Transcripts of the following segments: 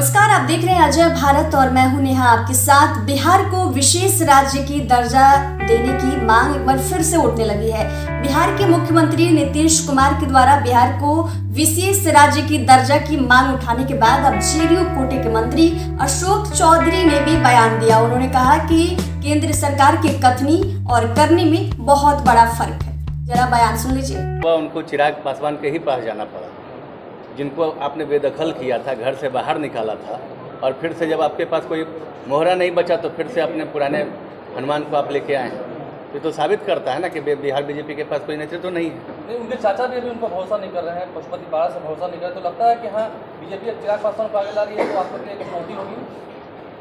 नमस्कार, आप देख रहे हैं अजय भारत और मैं हूं नेहा आपके साथ। बिहार को विशेष राज्य की दर्जा देने की मांग एक बार फिर से उठने लगी है। बिहार के मुख्यमंत्री नीतीश कुमार के द्वारा बिहार को विशेष राज्य की दर्जा की मांग उठाने के बाद अब जेडीयू कोटे के मंत्री अशोक चौधरी ने भी बयान दिया। उन्होंने कहा कि केंद्र सरकार के कथनी और करनी में बहुत बड़ा फर्क है। जरा बयान सुन लीजिए। उनको चिराग पासवान के ही पास जाना पड़ा, जिनको आपने बेदखल किया था, घर से बाहर निकाला था, और फिर से जब आपके पास कोई मोहरा नहीं बचा तो फिर से अपने पुराने हनुमान को आप लेके आए हैं। ये तो साबित करता है ना कि बिहार बीजेपी के पास कोई नेतृत्व तो नहीं है। नहीं, उनके चाचा भी अभी उनको भरोसा नहीं कर रहे हैं, पशुपति बाड़ा से भरोसा नहीं कर रहे, तो लगता है कि हाँ बीजेपी चिराग पासवान को आगे ला रही है, तो आपको एक चुनौती होगी।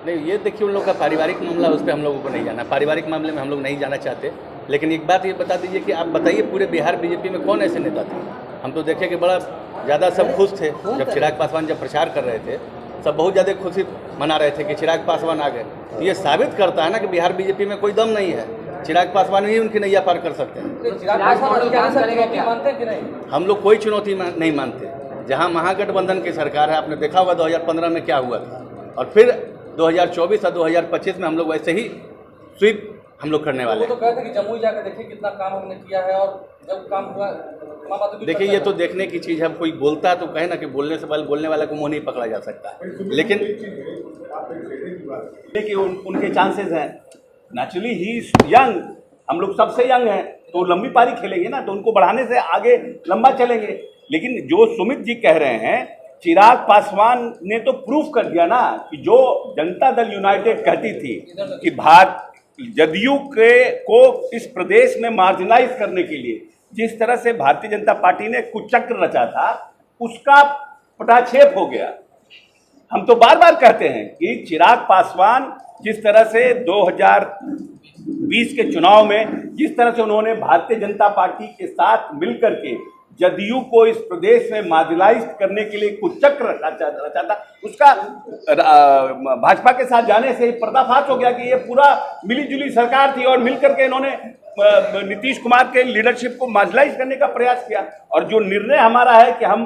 नहीं, ये देखिए उन लोग का पारिवारिक मामला, उस पर हम लोगों को नहीं जाना, पारिवारिक मामले में हम लोग नहीं जाना चाहते। लेकिन एक बात ये बता दीजिए कि आप बताइए पूरे बिहार बीजेपी में कौन ऐसे नेता थे? हम तो देखे कि बड़ा ज़्यादा सब खुश थे जब चिराग पासवान जब प्रचार कर रहे थे, सब बहुत ज़्यादा खुशी मना रहे थे कि चिराग पासवान आ गए। तो ये साबित करता है ना कि बिहार बीजेपी में कोई दम नहीं है। चिराग पासवान ही उनकी नैया पार कर सकते हैं। चिराग पासवान चुनौती मानते हैं कि नहीं? हम लोग कोई चुनौती नहीं मानते। जहाँ महागठबंधन की सरकार है, आपने देखा होगा 2015 में क्या हुआ था, और फिर 2024 और 2025 में हम लोग वैसे ही स्वीप हम लोग करने वाले हैं। वो तो कहते हैं कि जमुई जाकर देखिए कितना काम हमने किया है, और जब काम हुआ देखिए ये तो देखने की चीज़ है। कोई बोलता है तो कहे ना कि बोलने से पहले बोलने वाला को मुंह नहीं पकड़ा जा सकता है। लेकिन देखिए उनके चांसेस हैं, नेचुरली ही इज यंग, हम लोग सबसे यंग हैं, तो लंबी पारी खेलेंगे ना, तो उनको बढ़ाने से आगे लंबा चलेंगे। लेकिन जो सुमित जी कह रहे हैं, चिराग पासवान ने तो प्रूफ कर दिया ना कि जो जनता दल यूनाइटेड कहती थी कि भारत जदयू को इस प्रदेश में मार्जिनाइज करने के लिए जिस तरह से भारतीय जनता पार्टी ने कुचक्र रचा था, उसका पटाक्षेप हो गया। हम तो बार बार कहते हैं कि चिराग पासवान जिस तरह से 2020 के चुनाव में जिस तरह से उन्होंने भारतीय जनता पार्टी के साथ मिलकर के जदयू को इस प्रदेश में मार्जिनाइज करने के लिए कुचक्र रचा था, उसका भाजपा के साथ जाने से ही पर्दाफाश हो गया कि ये पूरा मिलीजुली सरकार थी, और मिलकर के इन्होंने नीतीश कुमार के लीडरशिप को मार्जिनाइज करने का प्रयास किया। और जो निर्णय हमारा है कि हम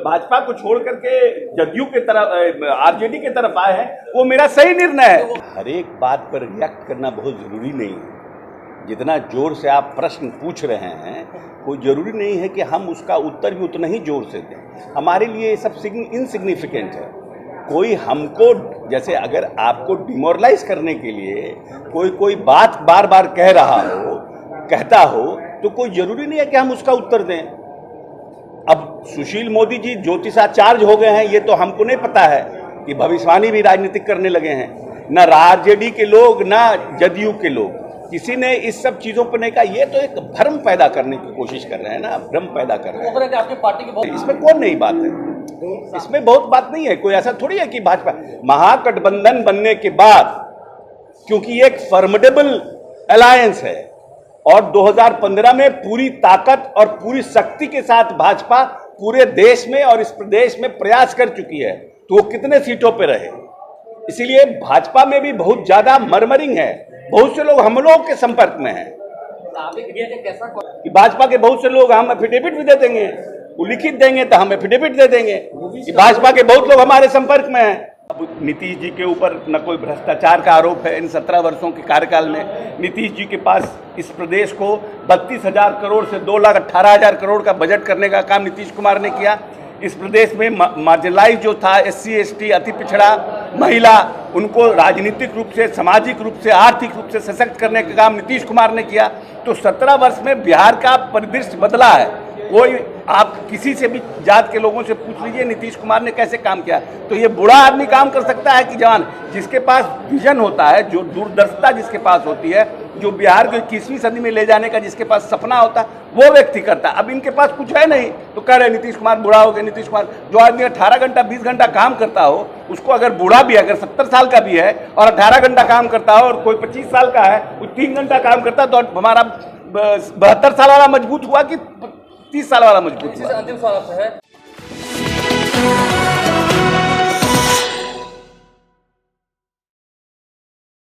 भाजपा को छोड़ करके जदयू के तरफ, आरजेडी के तरफ आए हैं, वो मेरा सही निर्णय है। हर एक बात पर रिएक्ट करना बहुत जरूरी नहीं है। जितना जोर से आप प्रश्न पूछ रहे हैं, कोई ज़रूरी नहीं है कि हम उसका उत्तर भी उतना ही जोर से दें। हमारे लिए ये सब इनसिग्निफिकेंट है। कोई हमको, जैसे अगर आपको डिमोरलाइज करने के लिए कोई बात बार बार कहता हो, तो कोई ज़रूरी नहीं है कि हम उसका उत्तर दें। अब सुशील मोदी जी ज्योतिषाचार्य हो गए हैं, ये तो हमको नहीं पता है कि भविष्यवाणी भी राजनीतिक करने लगे हैं। ना आरजेडी के लोग, ना जदयू के लोग, किसी ने इस सब चीजों पर नहीं कहा। ये तो एक भ्रम पैदा करने की कोशिश कर रहे हैं ना, भ्रम पैदा कर रहे हैं। आपकी पार्टी की इसमें कौन नई बात है? इसमें बहुत बात नहीं है। कोई ऐसा थोड़ी है कि भाजपा महागठबंधन बनने के बाद, क्योंकि एक फॉर्मिडेबल अलायंस है, और 2015 में पूरी ताकत और पूरी शक्ति के साथ भाजपा पूरे देश में और इस प्रदेश में प्रयास कर चुकी है, तो वो कितने सीटों पर रहे। इसीलिए भाजपा में भी बहुत ज्यादा मर्मरिंग है। बहुत से लोग हम लोग के संपर्क में हैं कि भाजपा के बहुत से लोग, हम एफिडेविट भी दे देंगे, वो लिखित देंगे तो हम एफिडेविट दे देंगे कि भाजपा के बहुत लोग हमारे संपर्क में हैं। अब नीतीश जी के ऊपर न कोई भ्रष्टाचार का आरोप है। इन 17 वर्षों के कार्यकाल में नीतीश जी के पास इस प्रदेश को 32,000 करोड़ से 2,18,000 करोड़ का बजट करने का काम नीतीश कुमार ने किया। इस प्रदेश में मार्जिनलाइज जो था, SC ST, अति पिछड़ा, महिला, उनको राजनीतिक रूप से, सामाजिक रूप से, आर्थिक रूप से सशक्त करने का काम नीतीश कुमार ने किया। तो 17 वर्ष में बिहार का परिदृश्य बदला है। कोई, आप किसी से भी जात के लोगों से पूछ लीजिए नीतीश कुमार ने कैसे काम किया। तो ये बूढ़ा आदमी काम कर सकता है कि जवान? जिसके पास विजन होता है, जो दूरदर्शिता जिसके पास होती है, जो बिहार को 21वीं सदी में ले जाने का जिसके पास सपना होता है, वो व्यक्ति करता है। अब इनके पास कुछ है नहीं, तो कह रहे नीतीश कुमार बूढ़ा हो गए। नीतीश कुमार, जो आदमी 18 घंटा 20 घंटा काम करता हो, उसको अगर बूढ़ा भी है, अगर 70 साल का भी है और 18 घंटा काम करता हो, और कोई 25 साल का है वो 3 घंटा काम करता है, तो हमारा 72 साल वाला मजबूत हुआ कि 30 साल वाला मजबूत हुआ? अंतिम सवाल है